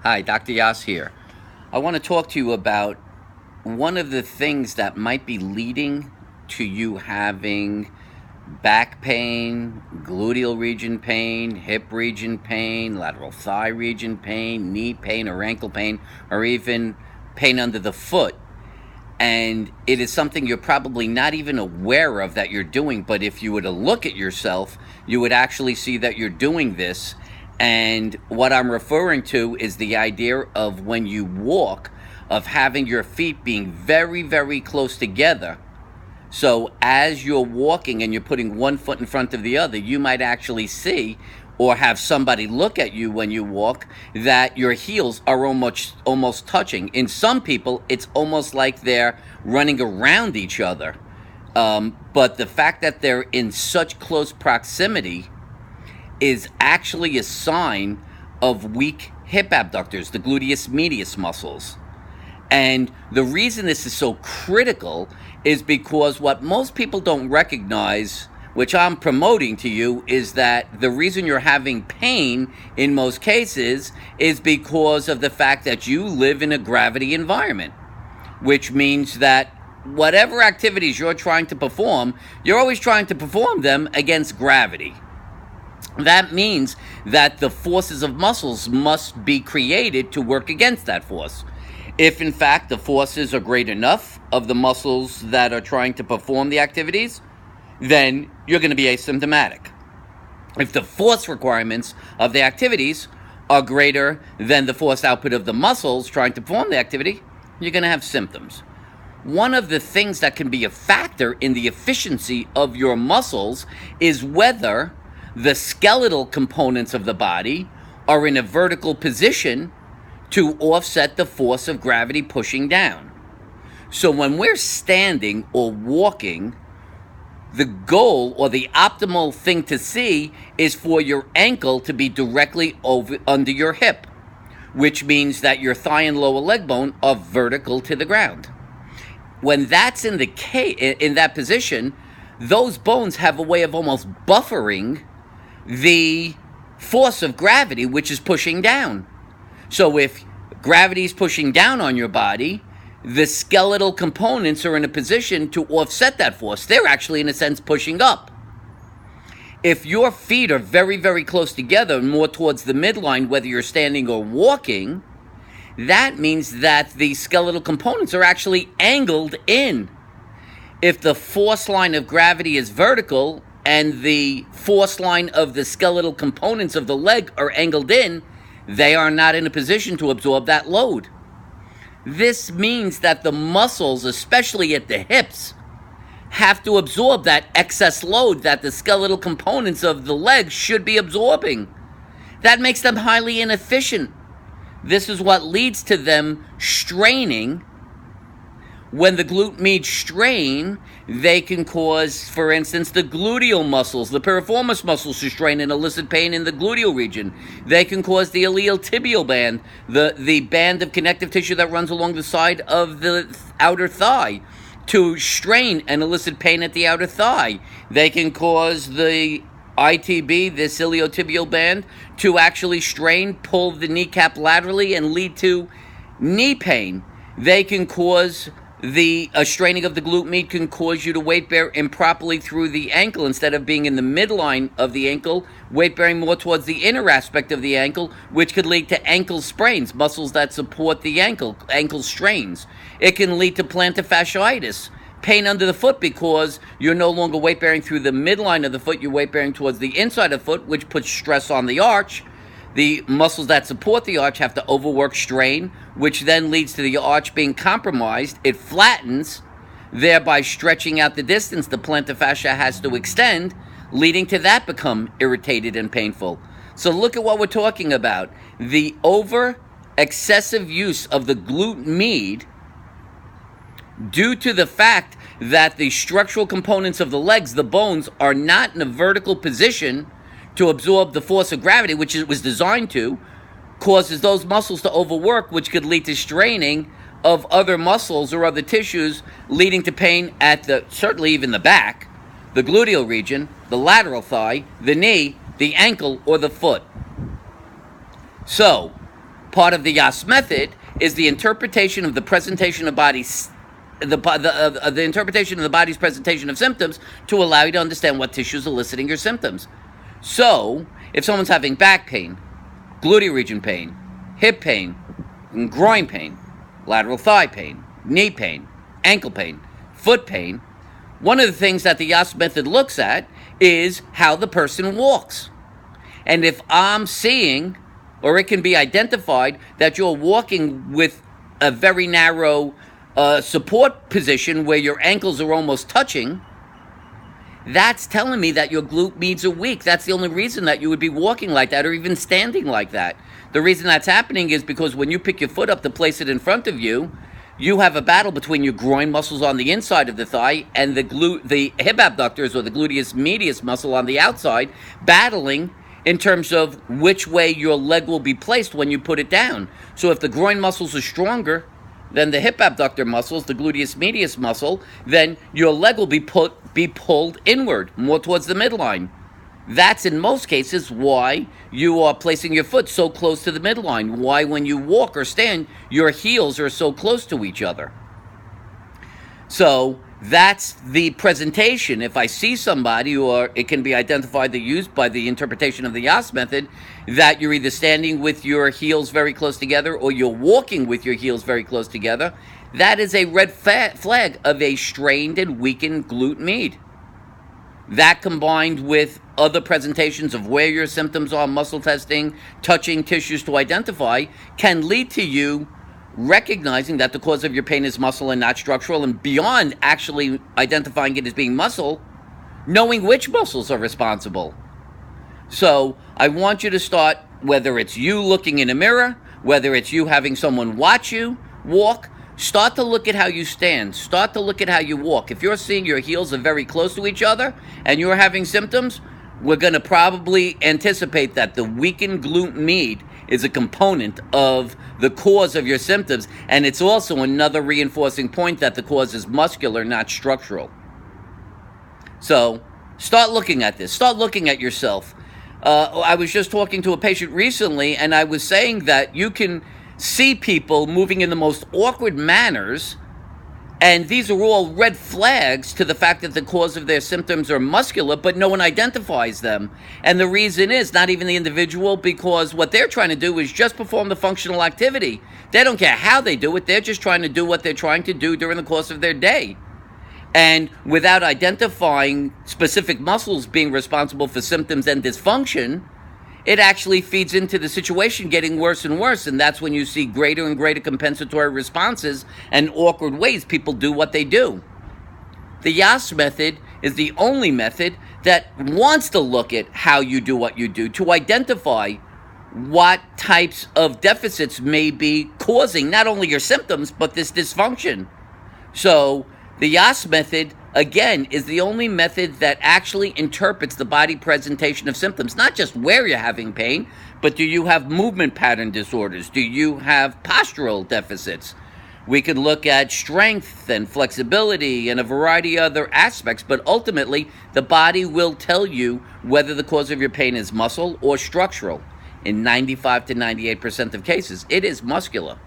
Hi, Dr. Yass here. I want to talk to you about one of the things that might be leading to you having back pain, gluteal region pain, hip region pain, lateral thigh region pain, knee pain or ankle pain, or even pain under the foot. And it is something you're probably not even aware of that you're doing, but if you were to look at yourself, you would actually see that you're doing this. And what I'm referring to is the idea of when you walk, of having your feet being very, very close together. So as you're walking and you're putting one foot in front of the other, you might actually see or have somebody look at you when you walk that your heels are almost touching. In some people, it's almost like they're running around each other. But the fact that they're in such close proximity is actually a sign of weak hip abductors, the gluteus medius muscles. And the reason this is so critical is because what most people don't recognize, which I'm promoting to you, is that the reason you're having pain in most cases is because of the fact that you live in a gravity environment, which means that whatever activities you're trying to perform, you're always trying to perform them against gravity. That means that the forces of muscles must be created to work against that force. If, in fact, the forces are great enough of the muscles that are trying to perform the activities, then you're going to be asymptomatic. If the force requirements of the activities are greater than the force output of the muscles trying to perform the activity, you're going to have symptoms. One of the things that can be a factor in the efficiency of your muscles is whether the skeletal components of the body are in a vertical position to offset the force of gravity pushing down. So when we're standing or walking, the goal or the optimal thing to see is for your ankle to be directly under your hip, which means that your thigh and lower leg bone are vertical to the ground. When that's in that position, those bones have a way of almost buffering the force of gravity, which is pushing down. So if gravity is pushing down on your body, the skeletal components are in a position to offset that force. They're actually, in a sense, pushing up. If your feet are very, very close together, more towards the midline, whether you're standing or walking, that means that the skeletal components are actually angled in. If the force line of gravity is vertical and the force line of the skeletal components of the leg are angled in, they are not in a position to absorb that load. This means that the muscles, especially at the hips, have to absorb that excess load that the skeletal components of the leg should be absorbing. That makes them highly inefficient. This is what leads to them straining. When the glute med strain, they can cause, for instance, the gluteal muscles, the piriformis muscles to strain and elicit pain in the gluteal region. They can cause the iliotibial band, the band of connective tissue that runs along the side of the outer thigh, to strain and elicit pain at the outer thigh. They can cause the ITB, this iliotibial band, to actually strain, pull the kneecap laterally, and lead to knee pain. They can cause a straining of the glute med can cause you to weight bear improperly through the ankle instead of being in the midline of the ankle, weight bearing more towards the inner aspect of the ankle, which could lead to ankle sprains, muscles that support the ankle strains. It can lead to plantar fasciitis, pain under the foot because you're no longer weight bearing through the midline of the foot, you're weight bearing towards the inside of the foot, which puts stress on the arch. The muscles that support the arch have to overwork strain, which then leads to the arch being compromised. It flattens, thereby stretching out the distance the plantar fascia has to extend, leading to that become irritated and painful. So look at what we're talking about. The excessive use of the glute med, due to the fact that the structural components of the legs, the bones, are not in a vertical position to absorb the force of gravity, which it was designed to, causes those muscles to overwork, which could lead to straining of other muscles or other tissues, leading to pain at certainly even the back, the gluteal region, the lateral thigh, the knee, the ankle, or the foot. So, Part of the Yass method is the interpretation of the presentation of bodies, the interpretation of the body's presentation of symptoms to allow you to understand what tissue is eliciting your symptoms. So, if someone's having back pain, gluteal region pain, hip pain, groin pain, lateral thigh pain, knee pain, ankle pain, foot pain, one of the things that the Yass method looks at is how the person walks. And if I'm seeing, or it can be identified, that you're walking with a very narrow support position where your ankles are almost touching, that's telling me that your glute medius are weak. That's the only reason that you would be walking like that or even standing like that. The reason that's happening is because when you pick your foot up to place it in front of you, you have a battle between your groin muscles on the inside of the thigh and the hip abductors, or the gluteus medius muscle on the outside, battling in terms of which way your leg will be placed when you put it down. So if the groin muscles are stronger than the hip abductor muscles, the gluteus medius muscle, then your leg will be pulled inward, more towards the midline. That's in most cases why you are placing your foot so close to the midline. Why when you walk or stand, your heels are so close to each other. So that's the presentation. If I see somebody, or it can be identified used by the interpretation of the Yass method, that you're either standing with your heels very close together or you're walking with your heels very close together, that is a red flag of a strained and weakened glute med. That, combined with other presentations of where your symptoms are, muscle testing, touching tissues to identify, can lead to you recognizing that the cause of your pain is muscle and not structural, and beyond actually identifying it as being muscle, knowing which muscles are responsible. So I want you to start, whether it's you looking in a mirror, whether it's you having someone watch you walk, start to look at how you stand. Start to look at how you walk. If you're seeing your heels are very close to each other and you're having symptoms, we're going to probably anticipate that the weakened glute med is a component of the cause of your symptoms, and it's also another reinforcing point that the cause is muscular, not structural. So start looking at this. Start looking at yourself. I was just talking to a patient recently, and I was saying that you can see people moving in the most awkward manners, and these are all red flags to the fact that the cause of their symptoms are muscular, but no one identifies them. And the reason is not even the individual, because what they're trying to do is just perform the functional activity. They don't care how they do it. They're just trying to do what they're trying to do during the course of their day. And without identifying specific muscles being responsible for symptoms and dysfunction, it actually feeds into the situation getting worse and worse, and that's when you see greater and greater compensatory responses and awkward ways people do what they do. The Yass method is the only method that wants to look at how you do what you do to identify what types of deficits may be causing not only your symptoms, but this dysfunction. So the Yass method, again, is the only method that actually interprets the body presentation of symptoms, not just where you're having pain, but do you have movement pattern disorders? Do you have postural deficits? We could look at strength and flexibility and a variety of other aspects, but ultimately, the body will tell you whether the cause of your pain is muscle or structural. In 95 to 98% of cases, it is muscular.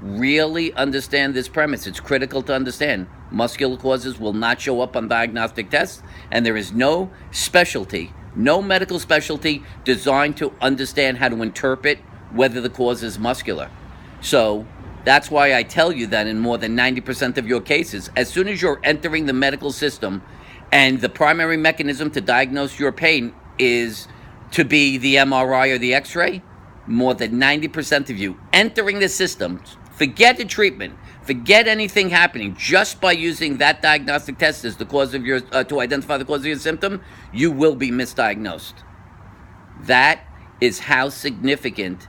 Really understand this premise. It's critical to understand. Muscular causes will not show up on diagnostic tests, and there is no specialty, no medical specialty designed to understand how to interpret whether the cause is muscular. So that's why I tell you that in more than 90% of your cases, as soon as you're entering the medical system and the primary mechanism to diagnose your pain is to be the MRI or the X-ray, more than 90% of you entering the system, forget the treatment, forget anything happening, just by using that diagnostic test as the cause of your, to identify the cause of your symptom, you will be misdiagnosed. That is how significant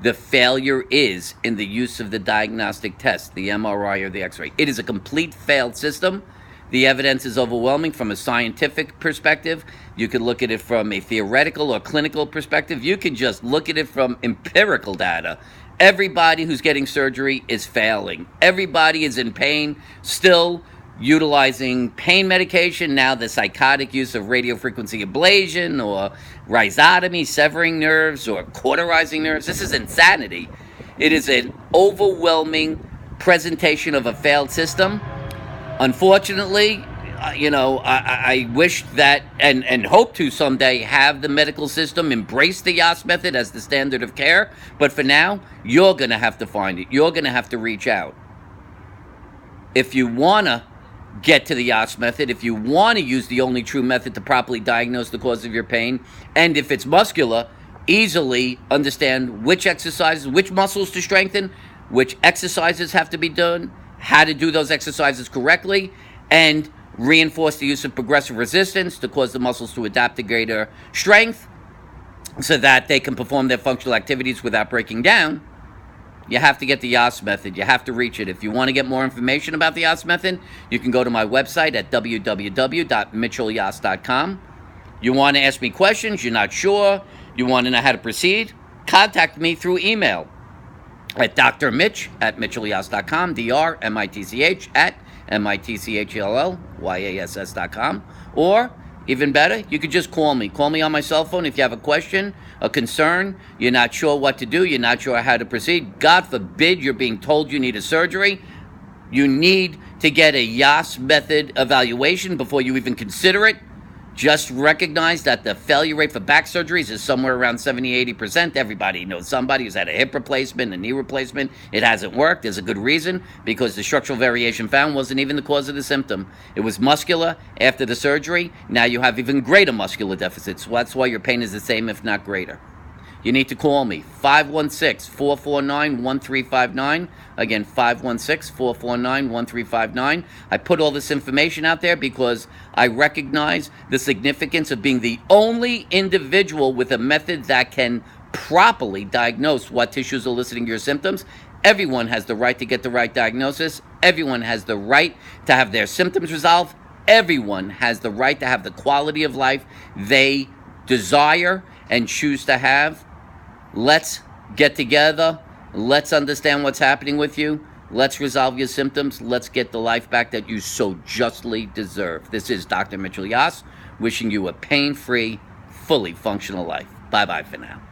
the failure is in the use of the diagnostic test, the MRI or the X-ray. It is a complete failed system. The evidence is overwhelming from a scientific perspective. You can look at it from a theoretical or clinical perspective. You can just look at it from empirical data. Everybody who's getting surgery is failing. Everybody is in pain. Still, utilizing pain medication, now the psychotic use of radiofrequency ablation or rhizotomy, severing nerves or cauterizing nerves. This is insanity. It is an overwhelming presentation of a failed system. Unfortunately, I wish that and hope to someday have the medical system embrace the Yass method as the standard of care. But for now, you're going to have to find it. You're going to have to reach out. If you want to get to the Yass method, if you want to use the only true method to properly diagnose the cause of your pain, and if it's muscular, easily understand which exercises, which muscles to strengthen, which exercises have to be done, how to do those exercises correctly, and reinforce the use of progressive resistance to cause the muscles to adapt to greater strength so that they can perform their functional activities without breaking down. You have to get the Yass method. You have to reach it. If you want to get more information about the Yass method, you can go to my website at www.mitchellyass.com. You want to ask me questions, you're not sure, you want to know how to proceed, contact me through email at drmitch@mitchellyass.com, drmitch at mitchellyass.com, or even better, you could just call me. Call me on my cell phone if you have a question, a concern, you're not sure what to do, you're not sure how to proceed. God forbid you're being told you need a surgery. You need to get a Yass method evaluation before you even consider it. Just recognize that the failure rate for back surgeries is somewhere around 70-80%. Everybody knows somebody who's had a hip replacement, a knee replacement. It hasn't worked. There's a good reason, because the structural variation found wasn't even the cause of the symptom. It was muscular after the surgery. Now you have even greater muscular deficits. So that's why your pain is the same, if not greater. You need to call me, 516-449-1359. Again, 516-449-1359. I put all this information out there because I recognize the significance of being the only individual with a method that can properly diagnose what tissues are eliciting your symptoms. Everyone has the right to get the right diagnosis. Everyone has the right to have their symptoms resolved. Everyone has the right to have the quality of life they desire and choose to have. Let's get together. Let's understand what's happening with you. Let's resolve your symptoms. Let's get the life back that you so justly deserve. This is Dr. Mitchell Yass, wishing you a pain-free, fully functional life. Bye-bye for now.